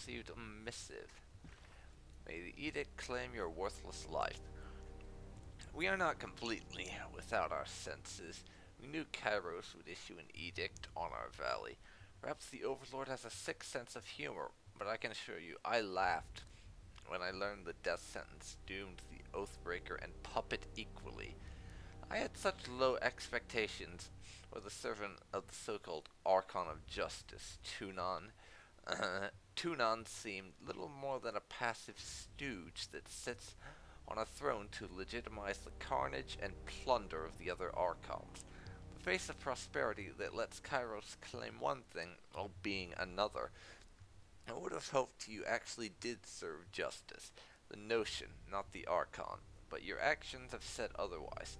received a missive. May the edict claim your worthless life. We are not completely without our senses. We knew Kairos would issue an edict on our valley. Perhaps the Overlord has a sick sense of humor, but I can assure you I laughed when I learned the death sentence doomed the Oathbreaker and Puppet equally. I had such low expectations for the servant of the so-called Archon of Justice, Tunon. Tunon seemed little more than a passive stooge that sits on a throne to legitimize the carnage and plunder of the other Archons. The face of prosperity that lets Kairos claim one thing while being another. I would have hoped you actually did serve justice, the notion, not the Archon, but your actions have said otherwise.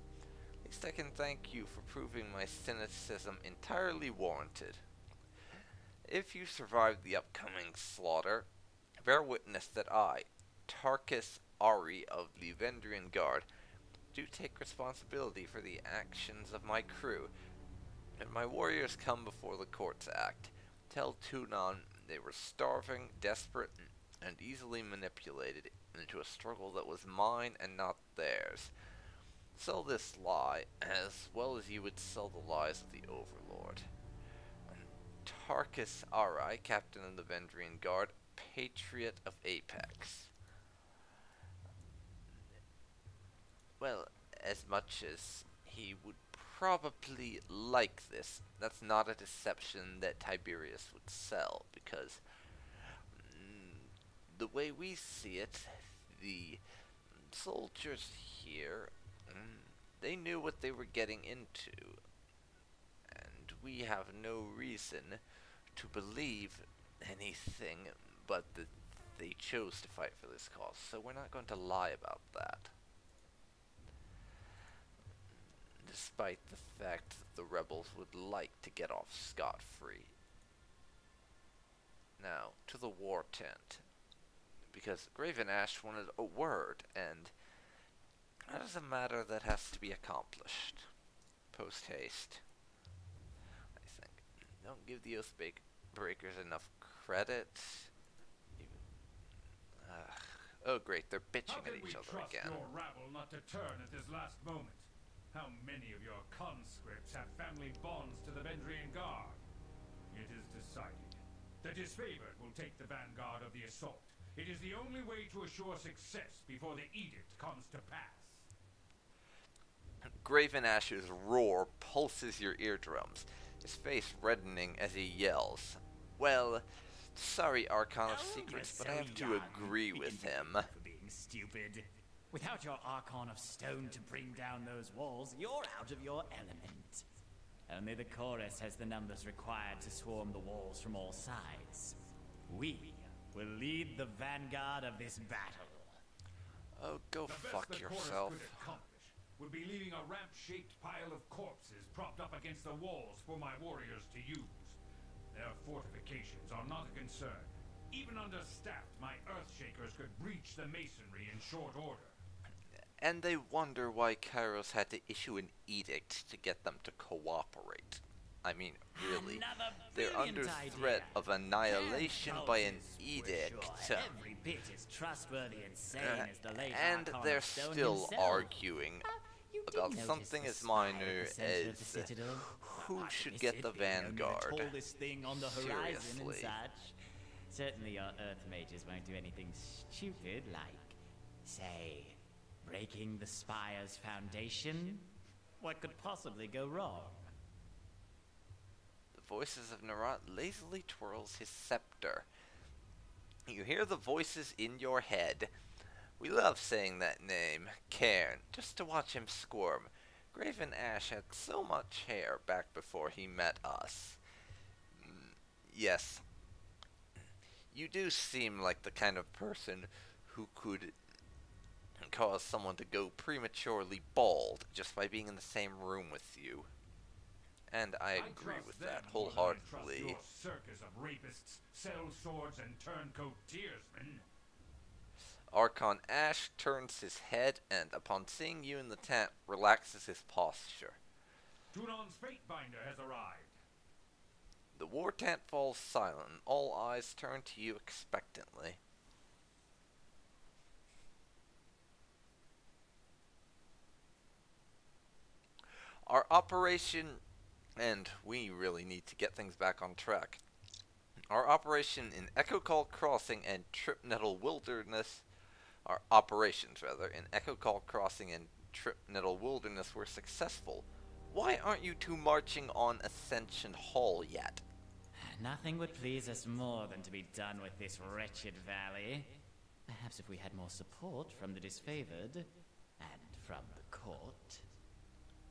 At least I can thank you for proving my cynicism entirely warranted. If you survive the upcoming slaughter, bear witness that I, Tarkus Ari of the Vendrien Guard, do take responsibility for the actions of my crew. When my warriors come before the court to act, tell Tunon they were starving, desperate, and easily manipulated into a struggle that was mine and not theirs. Sell this lie, as well as you would sell the lies of the Overlord. Tarkus Ari, Captain of the Vendrien Guard, Patriot of Apex. Well, as much as he would probably like this, that's not a deception that Tiberius would sell, because the way we see it, the soldiers here, they knew what they were getting into, and we have no reason to believe anything but that they chose to fight for this cause, so we're not going to lie about that. Despite the fact that the rebels would like to get off scot-free. Now, to the war tent. Because Graven Ash wanted a word, and that is a matter that has to be accomplished. Post-haste. I think. Don't give the Oathbreakers enough credit. Oh great, they're bitching at each other again. How can we trust your rabble not to turn at this last moment? How many of your conscripts have family bonds to the Vendrien Guard? It is decided. The disfavored will take the vanguard of the assault. It is the only way to assure success before the edict comes to pass. Graven Ash's roar pulses your eardrums, his face reddening as he yells. Well, sorry, Archon of Secrets, but I have to agree with him. For being stupid. Without your Archon of Stone to bring down those walls, you're out of your element. Only the chorus has the numbers required to swarm the walls from all sides. We will lead the vanguard of this battle. Oh, go fuck yourself. The best the chorus could accomplish would be leaving a ramp-shaped pile of corpses propped up against the walls for my warriors to use. Their fortifications are not a concern. Even understaffed, my Earthshakers could breach the masonry in short order. And they wonder why Kairos had to issue an edict to get them to cooperate. I mean, really, they're under threat of annihilation by an edict. Every bit as trustworthy and sane as the late and Archon they're of Stone still himself. arguing about something as minor as who should get the vanguard. The tallest thing on the horizon and Seriously. such. Certainly your Earth mages won't do anything stupid like, say, breaking the Spire's foundation. What could possibly go wrong? The voices of Narat lazily twirls his scepter. You hear the voices in your head. We love saying that name, Cairn, just to watch him squirm. Graven Ash had so much hair back before he met us. Yes. You do seem like the kind of person who could cause someone to go prematurely bald just by being in the same room with you. And I agree with that wholeheartedly. Your circus of rapists, sellswords, and turncoat tearsmen. Archon Ash turns his head and, upon seeing you in the tent, relaxes his posture. Tunon's Fatebinder has arrived. The war tent falls silent, and all eyes turn to you expectantly. Our operation, and we really need to get things back on track. Our operation in Echo Call Crossing and Trip Nettle Wilderness, our operations rather, in Echo Call Crossing and Trip Nettle Wilderness were successful. Why aren't you two marching on Ascension Hall yet? Nothing would please us more than to be done with this wretched valley. Perhaps if we had more support from the disfavored, and from the court.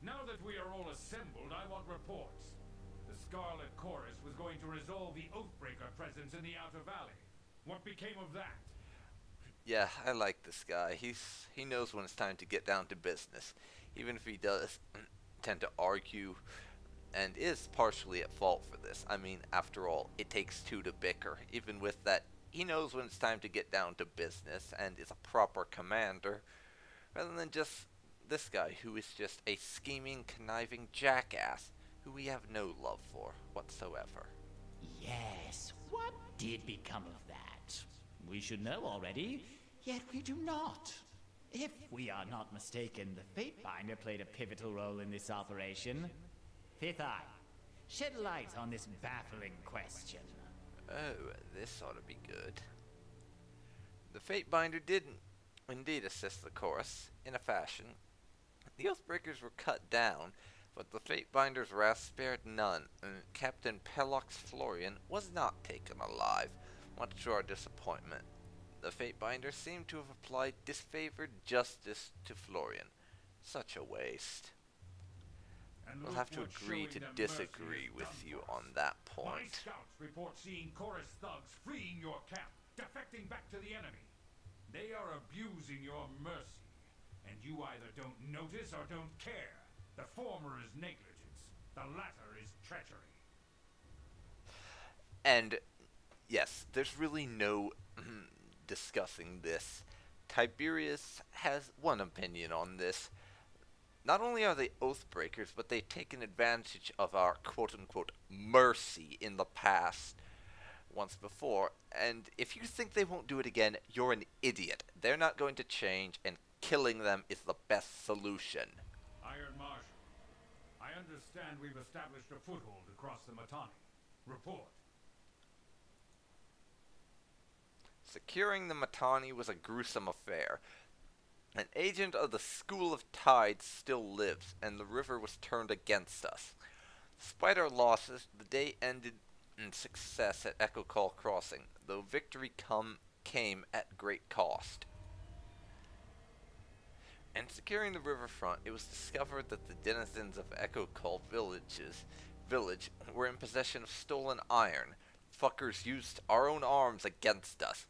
Now that we are all assembled, I want reports. The Scarlet Chorus was going to resolve the Oathbreaker presence in the Outer Valley. What became of that? Yeah, I like this guy. He knows when it's time to get down to business, even if he does tend to argue and is partially at fault for this. I mean, after all, it takes two to bicker. Even with that, he knows when it's time to get down to business and is a proper commander, rather than just this guy who is just a scheming, conniving jackass who we have no love for whatsoever. Yes, what did become of that? We should know already, yet we do not. If we are not mistaken, the Fatebinder played a pivotal role in this operation. Fifth Eye, shed light on this baffling question. Oh, this ought to be good. The Fatebinder did indeed assist the chorus, in a fashion. The Oathbreakers were cut down, but the Fatebinder's wrath spared none, and Captain Pelox Florian was not taken alive, much to our disappointment. The Fatebinder seemed to have applied disfavored justice to Florian. Such a waste. And We'll look have to what agree showing to them mercy disagree has with done you for on us. that My point. scouts report seeing Chorus thugs fleeing your camp, defecting back to the enemy. They are abusing your mercy, and you either don't notice or don't care. The former is negligence, the latter is treachery. And yes, there's really no discussing this. Tiberius has one opinion on this. Not only are they Oathbreakers, but they've taken advantage of our quote-unquote mercy in the past once before, and if you think they won't do it again, you're an idiot. They're not going to change, and killing them is the best solution. Iron Marshal, I understand we've established a foothold across the Matani. Report. Securing the Matani was a gruesome affair. An agent of the School of Tides still lives, and the river was turned against us. Despite our losses, the day ended in success at Echo Call Crossing, though victory came at great cost. In securing the riverfront, it was discovered that the denizens of Echo Call village were in possession of stolen iron. Fuckers used our own arms against us.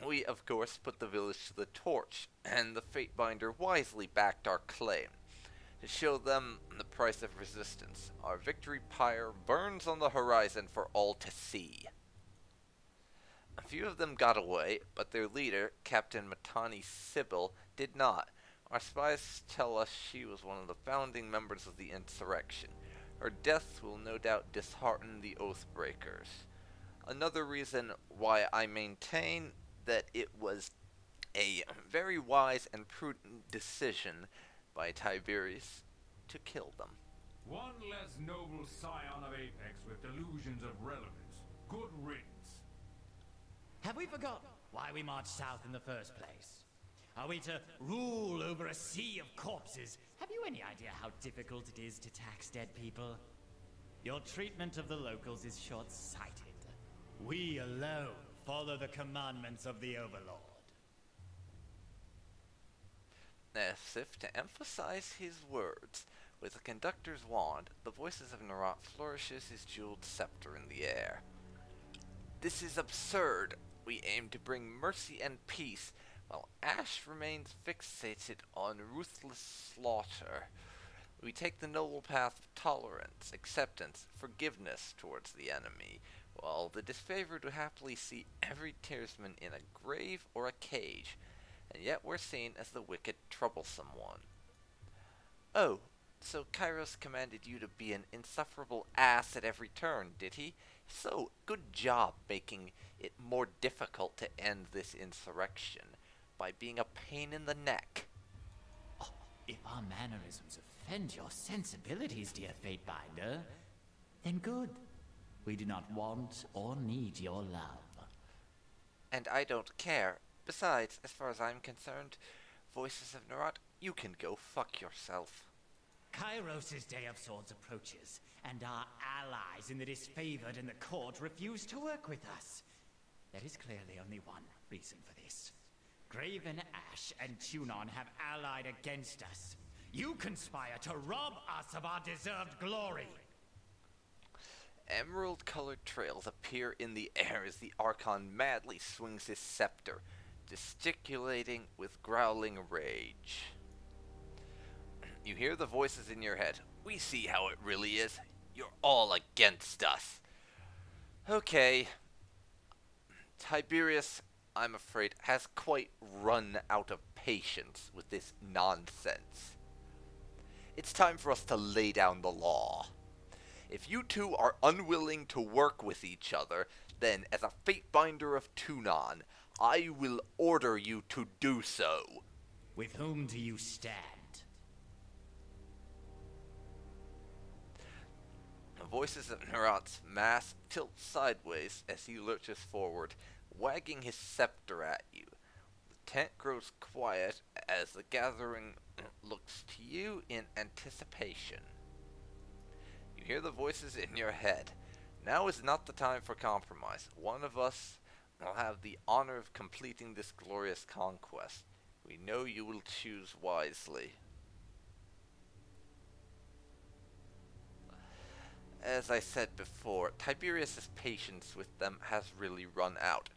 We, of course, put the village to the torch, and the Fatebinder wisely backed our claim. To show them the price of resistance, our victory pyre burns on the horizon for all to see. A few of them got away, but their leader, Captain Matani Sybil, did not. Our spies tell us she was one of the founding members of the insurrection. Her death will no doubt dishearten the Oathbreakers. Another reason why I maintain that it was a very wise and prudent decision by Tiberius to kill them. One less noble scion of Apex with delusions of relevance. Good riddance. Have we forgotten why we marched south in the first place? Are we to rule over a sea of corpses? Have you any idea how difficult it is to tax dead people? Your treatment of the locals is short-sighted. We alone follow the commandments of the Overlord. As if to emphasize his words, with the conductor's wand, the voices of Narat flourishes his jeweled scepter in the air. This is absurd. We aim to bring mercy and peace, while Ash remains fixated on ruthless slaughter. We take the noble path of tolerance, acceptance, forgiveness towards the enemy, while the disfavored would happily see every tearsman in a grave or a cage, and yet we're seen as the wicked, troublesome one. Oh, So Kairos commanded you to be an insufferable ass at every turn, did he? So, good job making it more difficult to end this insurrection by being a pain in the neck. Oh, if our mannerisms offend your sensibilities, dear Fatebinder, then good. We do not want or need your love. And I don't care. Besides, as far as I'm concerned, Voices of Nerat, you can go fuck yourself. Kairos' Day of Swords approaches, and our allies in the disfavored in the court refuse to work with us. There is clearly only one reason for this. Graven Ash and Tunon have allied against us. You conspire to rob us of our deserved glory. Emerald-colored trails appear in the air as the Archon madly swings his scepter, gesticulating with growling rage. You hear the voices in your head. We see how it really is. You're all against us. Okay. Tiberius, I'm afraid, has quite run out of patience with this nonsense. It's time for us to lay down the law. If you two are unwilling to work with each other, then as a Fatebinder of Tunon, I will order you to do so. With whom do you stand? The voices of Nerat's mask tilt sideways as he lurches forward, wagging his scepter at you. The tent grows quiet as the gathering looks to you in anticipation. You hear the voices in your head. Now is not the time for compromise. One of us will have the honor of completing this glorious conquest. We know you will choose wisely. As I said before, Tiberius' patience with them has really run out.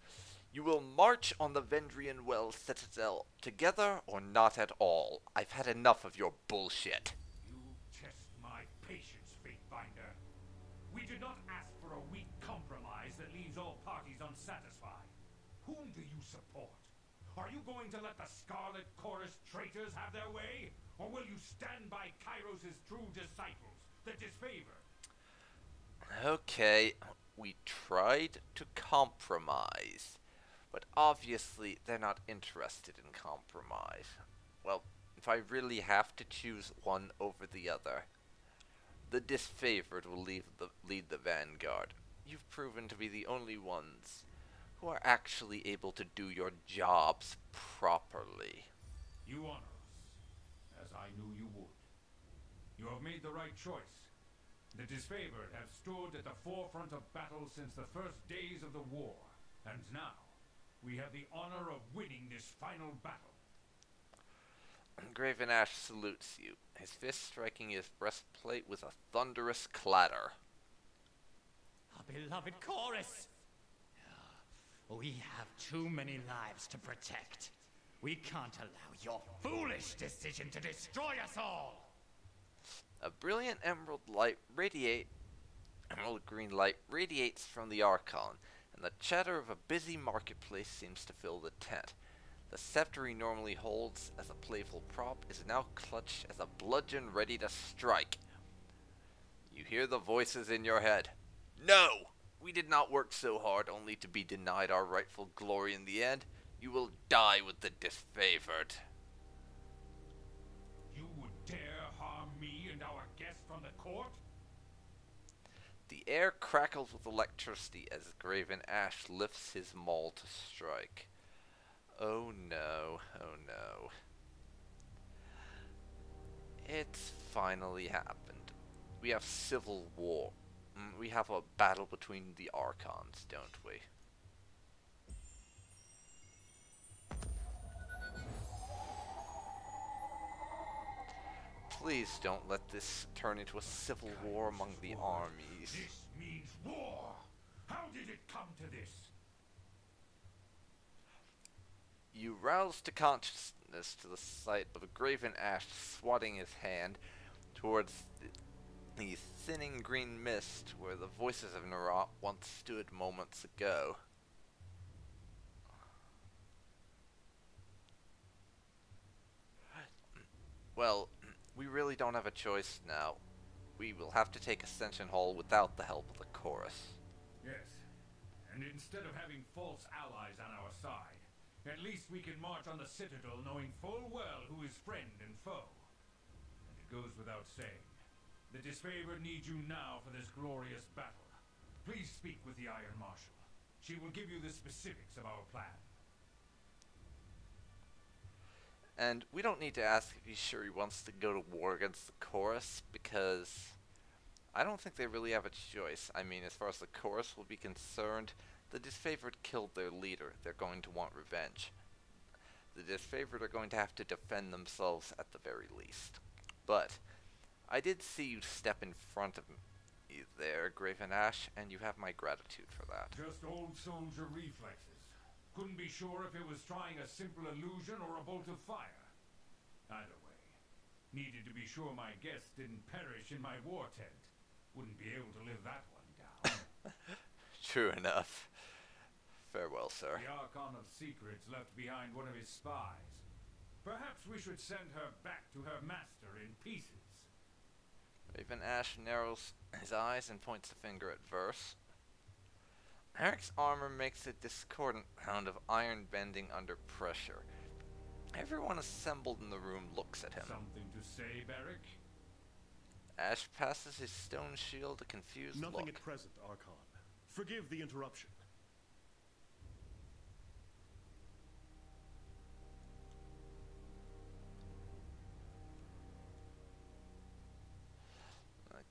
You will march on the Vendrien Well Citadel together or not at all. I've had enough of your bullshit. You test my patience, Fatebinder. We did not ask for a weak compromise that leaves all parties unsatisfied. Whom do you support? Are you going to let the Scarlet Chorus traitors have their way? Or will you stand by Kairos' true disciples, the disfavored? Okay, we tried to compromise, but obviously they're not interested in compromise. Well, if I really have to choose one over the other, the disfavored will lead the vanguard. You've proven to be the only ones who are actually able to do your jobs properly. You honor us, as I knew you would. You have made the right choice. The disfavored have stood at the forefront of battle since the first days of the war, and now we have the honor of winning this final battle. Graven Ash salutes you, his fist striking his breastplate with a thunderous clatter. Our beloved Chorus! We have too many lives to protect. We can't allow your foolish decision to destroy us all! A brilliant emerald green light radiates from the Archon, and the chatter of a busy marketplace seems to fill the tent. The scepter he normally holds as a playful prop is now clutched as a bludgeon ready to strike. You hear the voices in your head. No! We did not work so hard only to be denied our rightful glory in the end. You will die with the disfavored. You would dare harm me and our guest from the court? The air crackles with electricity as Graven Ash lifts his maul to strike. Oh no, oh no. It's finally happened. We have civil war. We have a battle between the Archons, don't we? Please don't let this turn into a civil war among the armies. This means war! How did it come to this? You rouse to consciousness to the sight of a Graven Ash swatting his hand towards the thinning green mist where the voices of Nerat once stood moments ago. Well, We really don't have a choice now. We will have to take Ascension Hall without the help of the chorus. Yes. And instead of having false allies on our side, at least we can march on the Citadel knowing full well who is friend and foe. And it goes without saying, the disfavored needs you now for this glorious battle. Please speak with the Iron Marshal. She will give you the specifics of our plan. And we don't need to ask if he's sure he wants to go to war against the chorus, because I don't think they really have a choice. I mean, as far as the chorus will be concerned, the disfavored killed their leader. They're going to want revenge. The disfavored are going to have to defend themselves at the very least. But I did see you step in front of me there, Graven Ash, and you have my gratitude for that. Just old soldier reflexes. Couldn't be sure if it was trying a simple illusion or a bolt of fire. Either way, needed to be sure my guests didn't perish in my war tent. Wouldn't be able to live that one down. True enough. Farewell, sir. The Archon of Secrets left behind one of his spies. Perhaps we should send her back to her master in pieces. Raven Ash narrows his eyes and points a finger at Verse. Eric's armor makes a discordant sound of iron bending under pressure. Everyone assembled in the room looks at him. Something to say, Beric? Ash passes his stone shield a confused look. Nothing at present, Archon. Forgive the interruption.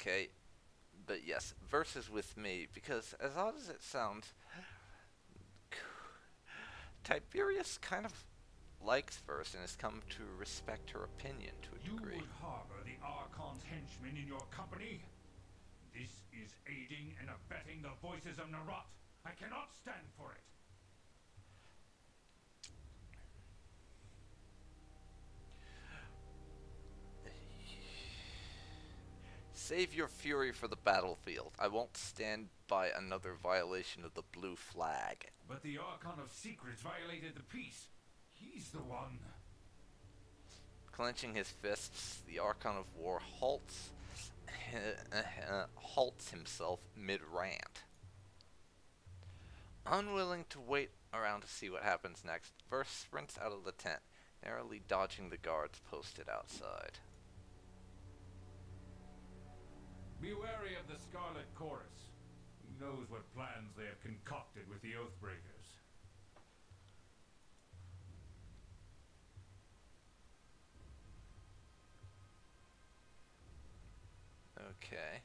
Okay, but yes, Verse is with me, because as odd as it sounds, Tiberius kind of likes Verse and has come to respect her opinion to a degree. You would harbor the Archon's henchmen in your company? This is aiding and abetting the voices of Narot. I cannot stand for it. Save your fury for the battlefield. I won't stand by another violation of the blue flag. But the Archon of Secrets violated the peace. He's the one. Clenching his fists, the Archon of War halts himself mid-rant. Unwilling to wait around to see what happens next, Verse sprints out of the tent, narrowly dodging the guards posted outside. Be wary of the Scarlet Chorus. Who knows what plans they have concocted with the Oathbreakers. Okay.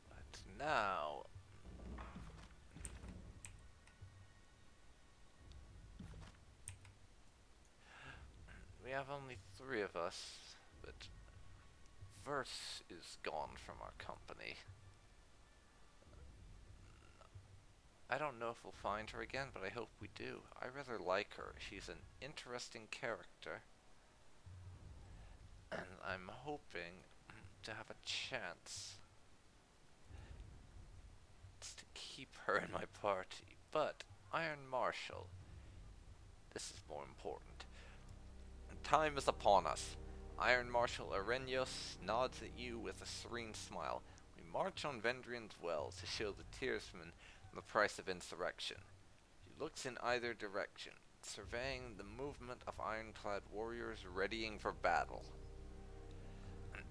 But now... we have only 3 of us, but Verse is gone from our company. I don't know if we'll find her again, but I hope we do. I rather like her. She's an interesting character. And I'm hoping to have a chance to keep her in my party. But Iron Marshal, this is more important. Time is upon us. Iron Marshal Arrhenius nods at you with a serene smile. We march on Vendrien's well to show the Tearsman the price of insurrection. He looks in either direction, surveying the movement of ironclad warriors readying for battle.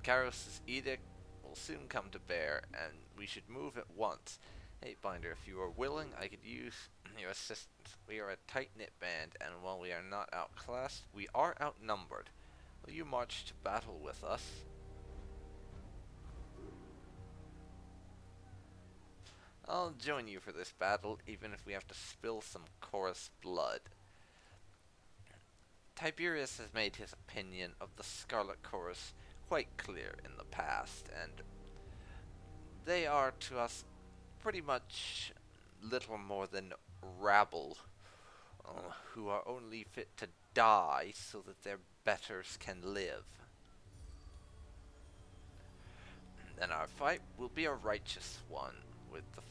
Karos' edict will soon come to bear, and we should move at once. Hey, Binder, if you are willing, I could use your assistance. We are a tight-knit band, and while we are not outclassed, we are outnumbered. Will you march to battle with us? I'll join you for this battle, even if we have to spill some chorus blood. Tiberius has made his opinion of the Scarlet Chorus quite clear in the past, and they are to us pretty much little more than rabble, who are only fit to die so that their betters can live. Then our fight will be a righteous one, with the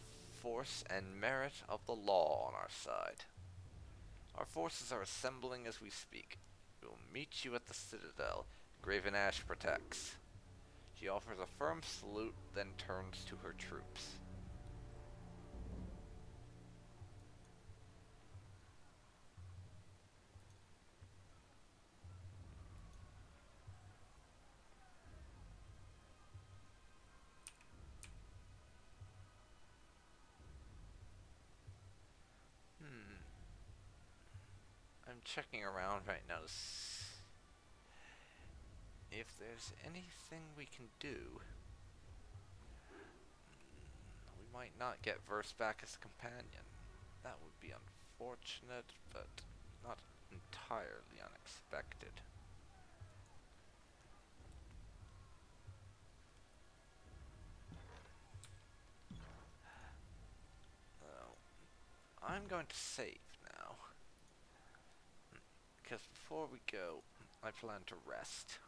force and merit of the law on our side. Our forces are assembling as we speak. We will meet you at the Citadel. Graven Ash protects. She offers a firm salute, then turns to her troops. I'm checking around right now to if there's anything we can do. We might not get Verse back as a companion. That would be unfortunate, but not entirely unexpected. I'm going to save now, because before we go, I plan to rest.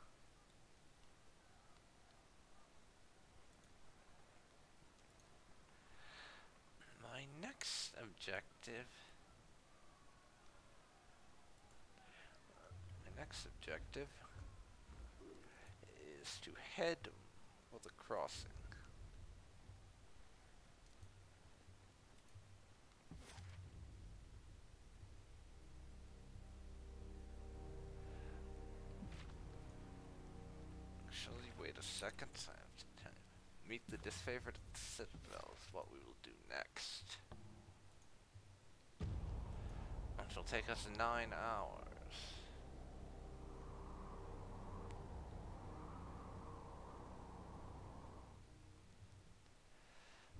My next objective is to head for the crossing. Actually, wait a second. I have to meet the disfavored at the Citadel is what we will do next. Which will take us 9 hours.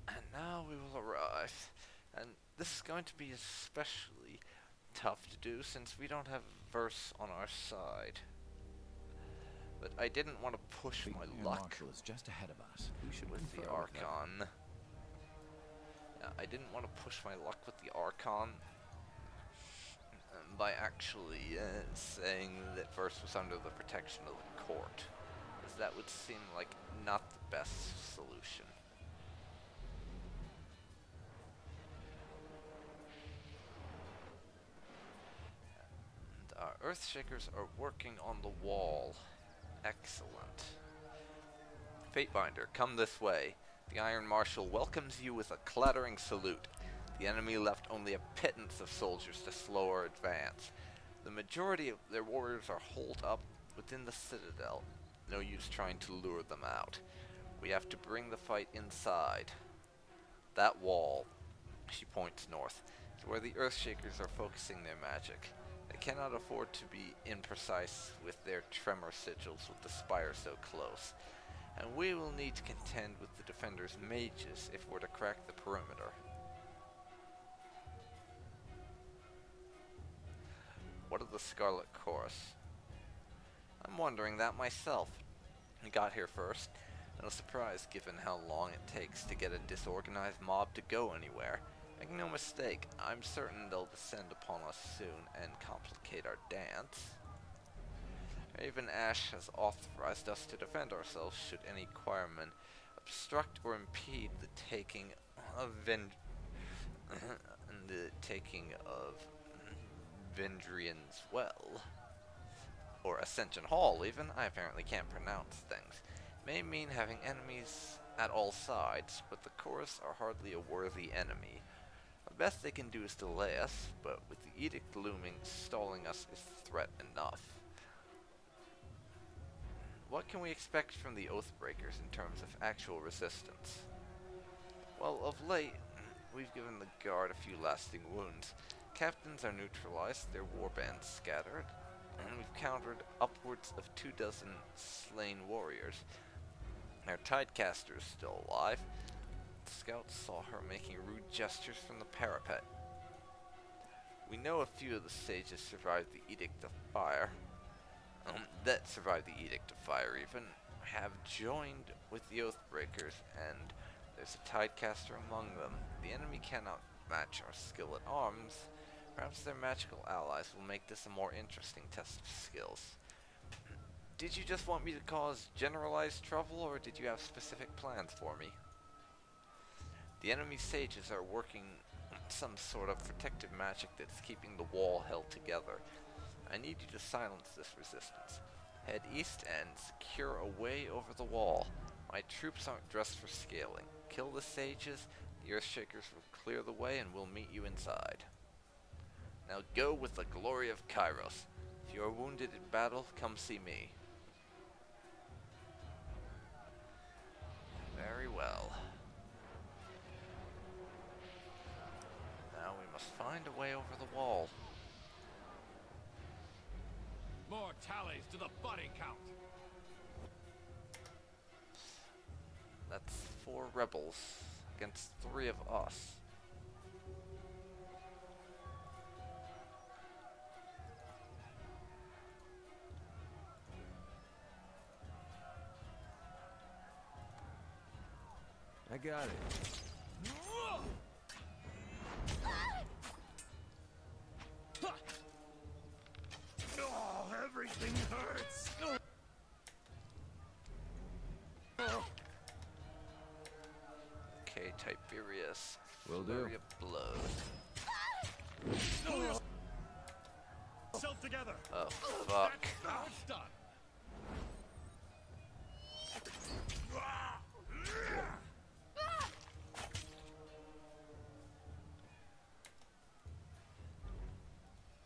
And now we will arrive. And this is going to be especially tough to do since we don't have Verse on our side. But I didn't want to push my luck Marshal is just ahead of us. We should with the confer with them. Archon. Yeah, I didn't want to push my luck with the Archon by actually saying that Verse was under the protection of the court, as that would seem like not the best solution. And our Earthshakers are working on the wall. Excellent. Fatebinder, come this way. The Iron Marshal welcomes you with a clattering salute. The enemy left only a pittance of soldiers to slow our advance. The majority of their warriors are holed up within the Citadel. No use trying to lure them out. We have to bring the fight inside. That wall, she points north, is where the Earthshakers are focusing their magic. They cannot afford to be imprecise with their tremor sigils with the spire so close. And we will need to contend with the defenders' mages if we're to crack the perimeter. What of the Scarlet Chorus? I'm wondering that myself. We got here first, and a surprise given how long it takes to get a disorganized mob to go anywhere. Make no mistake, I'm certain they'll descend upon us soon and complicate our dance. Raven Ash has authorized us to defend ourselves should any choirman obstruct or impede the taking of Vendrien's Well, or Ascension Hall even. I apparently can't pronounce things. It may mean having enemies at all sides, but the chorus are hardly a worthy enemy. The best they can do is delay us, but with the edict looming, stalling us is threat enough. What can we expect from the Oathbreakers in terms of actual resistance? Well, of late, we've given the guard a few lasting wounds. Captains are neutralized, their warbands scattered, and we've countered upwards of 24 slain warriors. Our Tidecaster is still alive. The scouts saw her making rude gestures from the parapet. We know a few of the sages survived the Edict of Fire. That survived the Edict of Fire even, have joined with the Oathbreakers, and there's a Tidecaster among them. The enemy cannot match our skill at arms. Perhaps their magical allies will make this a more interesting test of skills. Did you just want me to cause generalized trouble, or did you have specific plans for me? The enemy sages are working got some sort of protective magic that's keeping the wall held together. I need you to silence this resistance. Head east and secure a way over the wall. My troops aren't dressed for scaling. Kill the sages, the Earthshakers will clear the way, and we'll meet you inside. Now go with the glory of Kairos. If you are wounded in battle, come see me. Very well. Now we must find a way over the wall. More tallies to the body count. That's 4 rebels against 3 of us. I got it. Oh, everything hurts. Okay, Tiberius. Will do. Flurry of blows. Pull yourself together. Oh, fuck. Now it's done.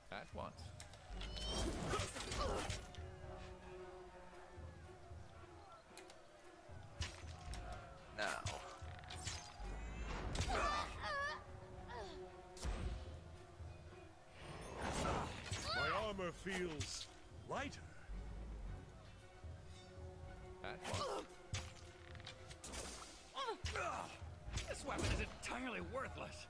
At once. Now. My armor feels lighter. At once. This weapon is entirely worthless.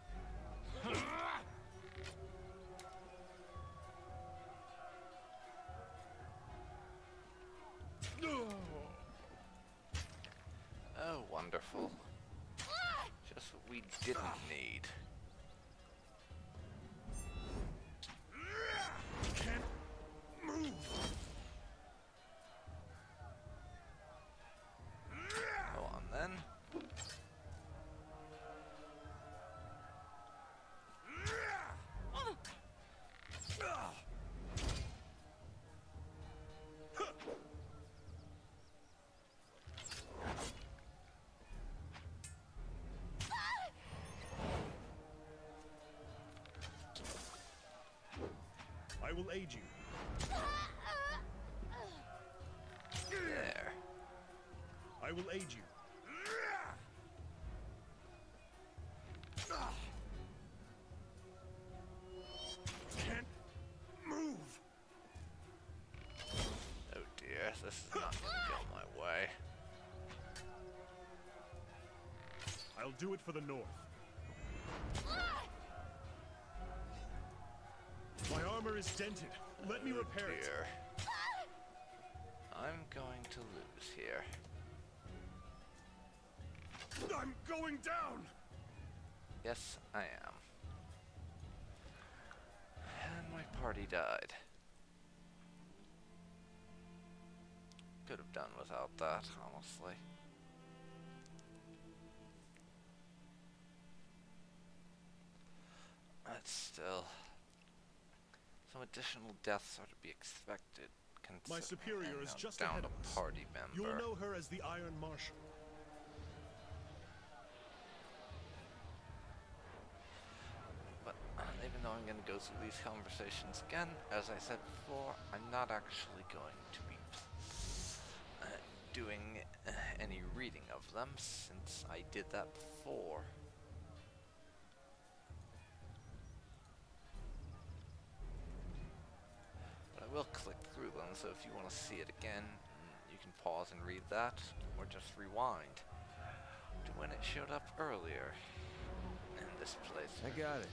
Oh, wonderful. Just what we didn't need. Can't move. Go on then. I will aid you. There. I will aid you. Can't move. Oh dear, this is not gonna go my way. I'll do it for the North. My armor is dented. Let me repair it. Dear. I'm going to lose here. I'm going down. Yes, I am. And my party died. Could have done without that, honestly. But still, some additional deaths are to be expected. My superior is I'm just down ahead a of us. party member. You will know her as the Iron Marshal. But even though I'm going to go through these conversations again, as I said before, I'm not actually going to be doing any reading of them, since I did that before. But I will click through them, so if you want to see it again, you can pause and read that, or just rewind to when it showed up earlier in this place. I got it.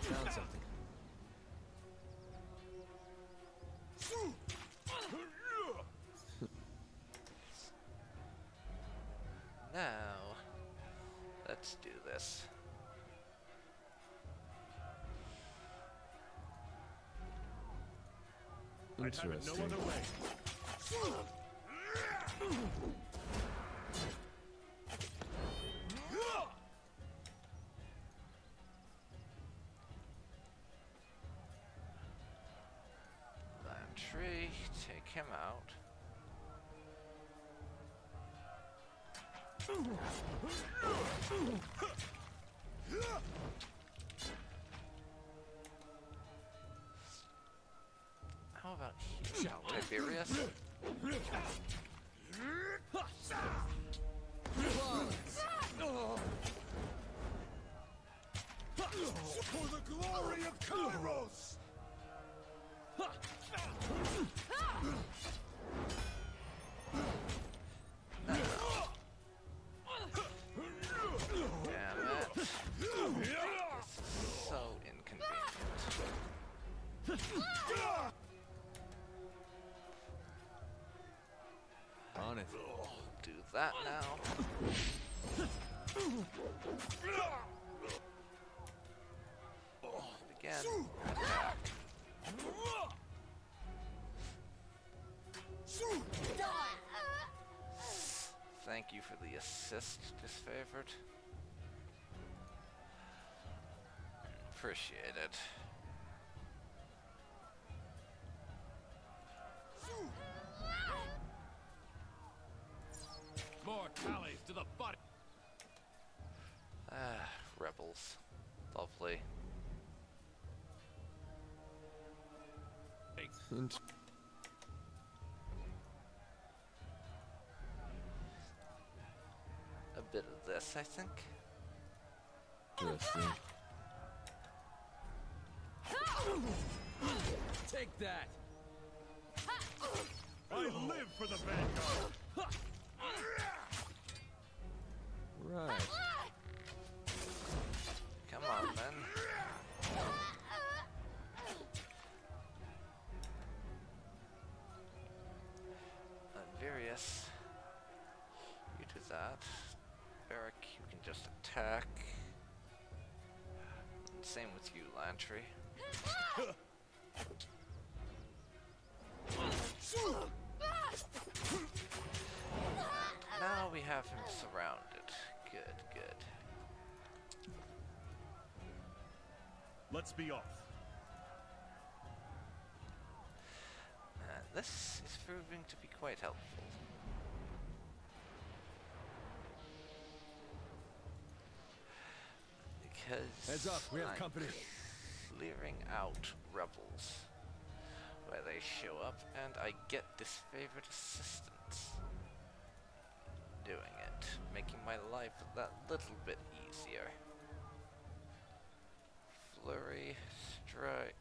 Found something. Now, let's do this. I'd have it no other way. him out. How about you, Tiberius? For the glory of Kairos! Damn it. This is so inconvenient. On it. Do that now. Again. Attack. Thank you for the assist, disfavored. Appreciate it. More tallies to the body. Ah, rebels. Lovely. A bit of this, I think. Interesting. Take that. I live for the Vanguard! Right. Come on, man. Vendrien, you do that. Barrack, you can just attack. And same with you, Lantry. And now we have him surrounded. Good, good. Let's be off. This is proving to be quite helpful. Because Heads up, we have I'm company. Clearing out rebels where they show up, and I get disfavored assistance. Doing it, making my life that little bit easier. Flurry, strike,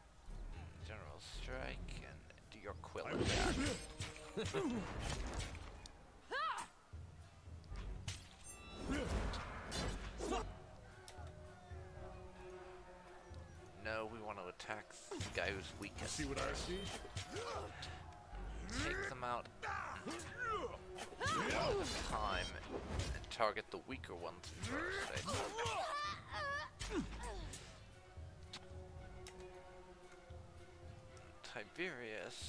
general strike, and do your quill attack. No, we want to attack the guy who's weakest. See what I see? Take them out one at a time and target the weaker ones first, I think. Tiberius,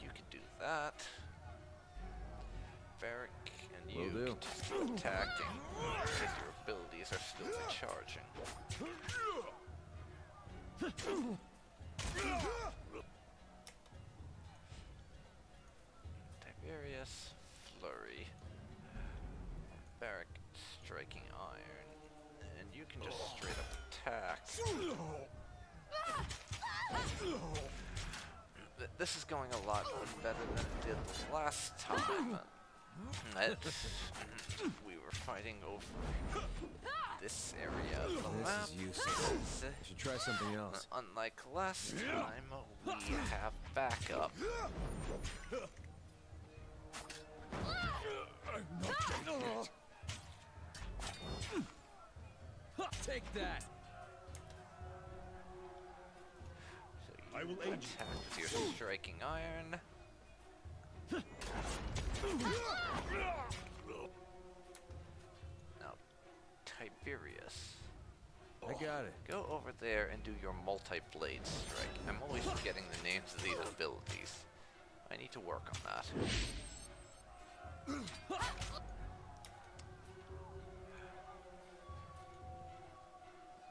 you can do that. Varric and you Will do. can just keep attacking because your abilities are still recharging. Tiberius, flurry. Varric, striking iron. And you can just straight up attack. This is going a lot better than it did the last time. We were fighting over this area of the map. This is useless. I should try something else. Unlike last time, we have backup. Take that. So I will you aid you. attack with your striking iron. Now, Tiberius, I got it. go over there and do your multi-blade strike. I'm always forgetting the names of these abilities. I need to work on that.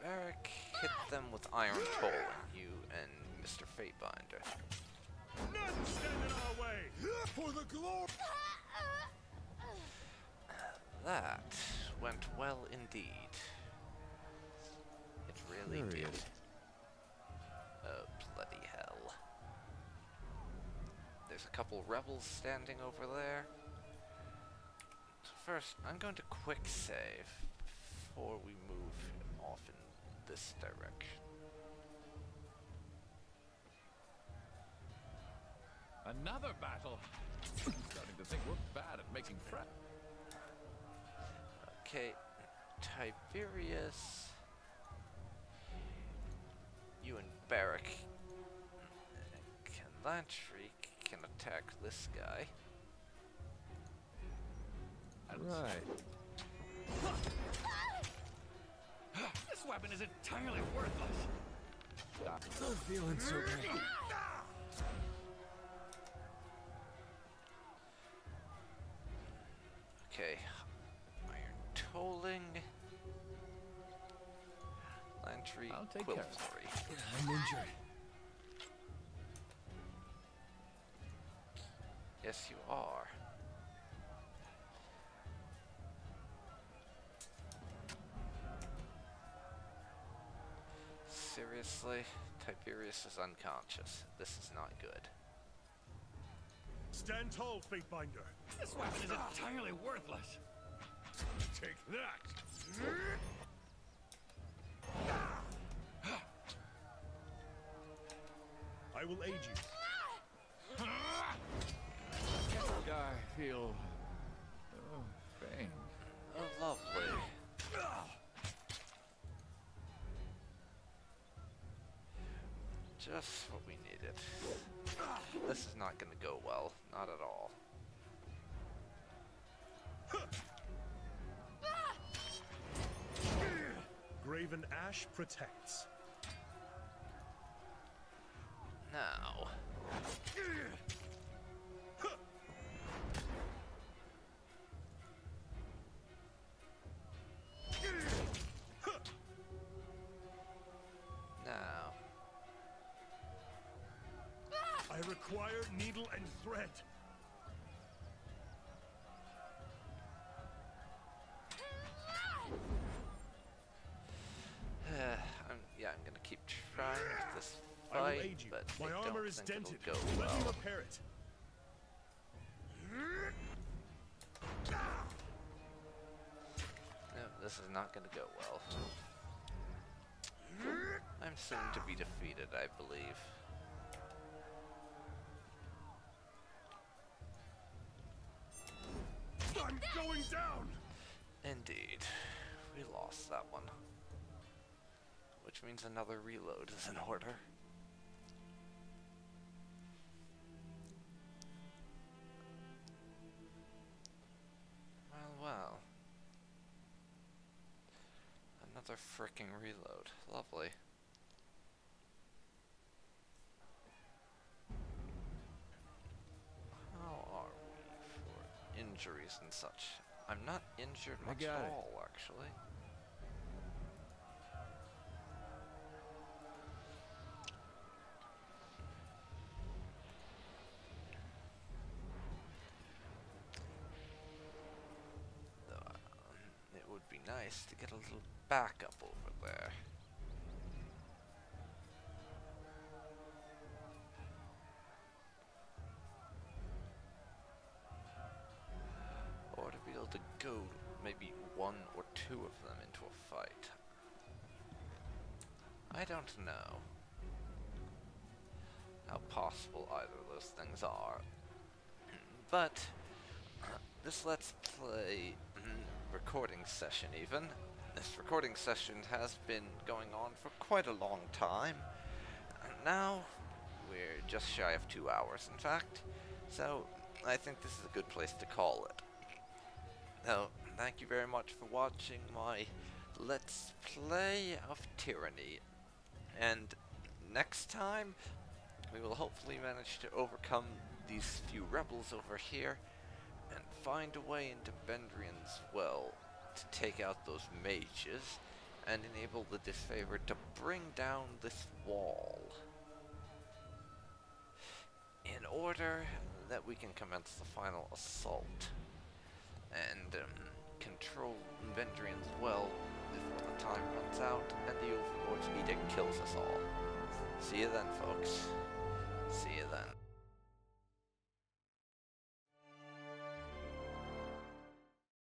Varric, hit them with Iron Tolling, you and Mr. Fatebinder. None stand in our way! For the glory! That went well indeed. It really did. Oh, bloody hell. There's a couple rebels standing over there. So first, I'm going to quick save before we move off in this direction. Another battle? I'm starting to think we're bad at making friends. Okay, Tiberius, you and Barrack Lantry can attack this guy. Right. This weapon is entirely worthless. I'm feeling so bad. Okay, iron tolling, Lantry, I'll take quill care of it. flurry. I'm injured. Yes, you are. Seriously? Tiberius is unconscious. This is not good. Stand tall, Fatebinder. This weapon is entirely worthless. Take that! I will aid you. I feel faint. Oh, lovely. Just what we needed. This is not going to go well. Not at all. Graven Ash protects. Now. Now. I require needle and thread. I'm gonna keep trying with this I will fight, aid you. but My I armor don't is think dented. it'll go Let me well. repair it. No, this is not gonna go well. I'm soon to be defeated, I believe. I'm going down! Indeed. We lost that one. Which means another reload is in order. Well. Another fricking reload. Lovely. How are we for injuries and such? I'm not injured much at all, actually. It would be nice to get a little backup over there. Or to be able to go maybe one or two of them into a fight. I don't know how possible either of those things are. But this Let's Play recording session even. This recording session has been going on for quite a long time. Now we're just shy of 2 hours, in fact. So I think this is a good place to call it. Now, thank you very much for watching my Let's Play of Tyranny. And next time, we will hopefully manage to overcome these few rebels over here and find a way into Vendrien's well to take out those mages and enable the disfavored to bring down this wall. In order that we can commence the final assault and control Vendrien's well before the time runs out and the Overlord's edict kills us all. See you then, folks. See you then.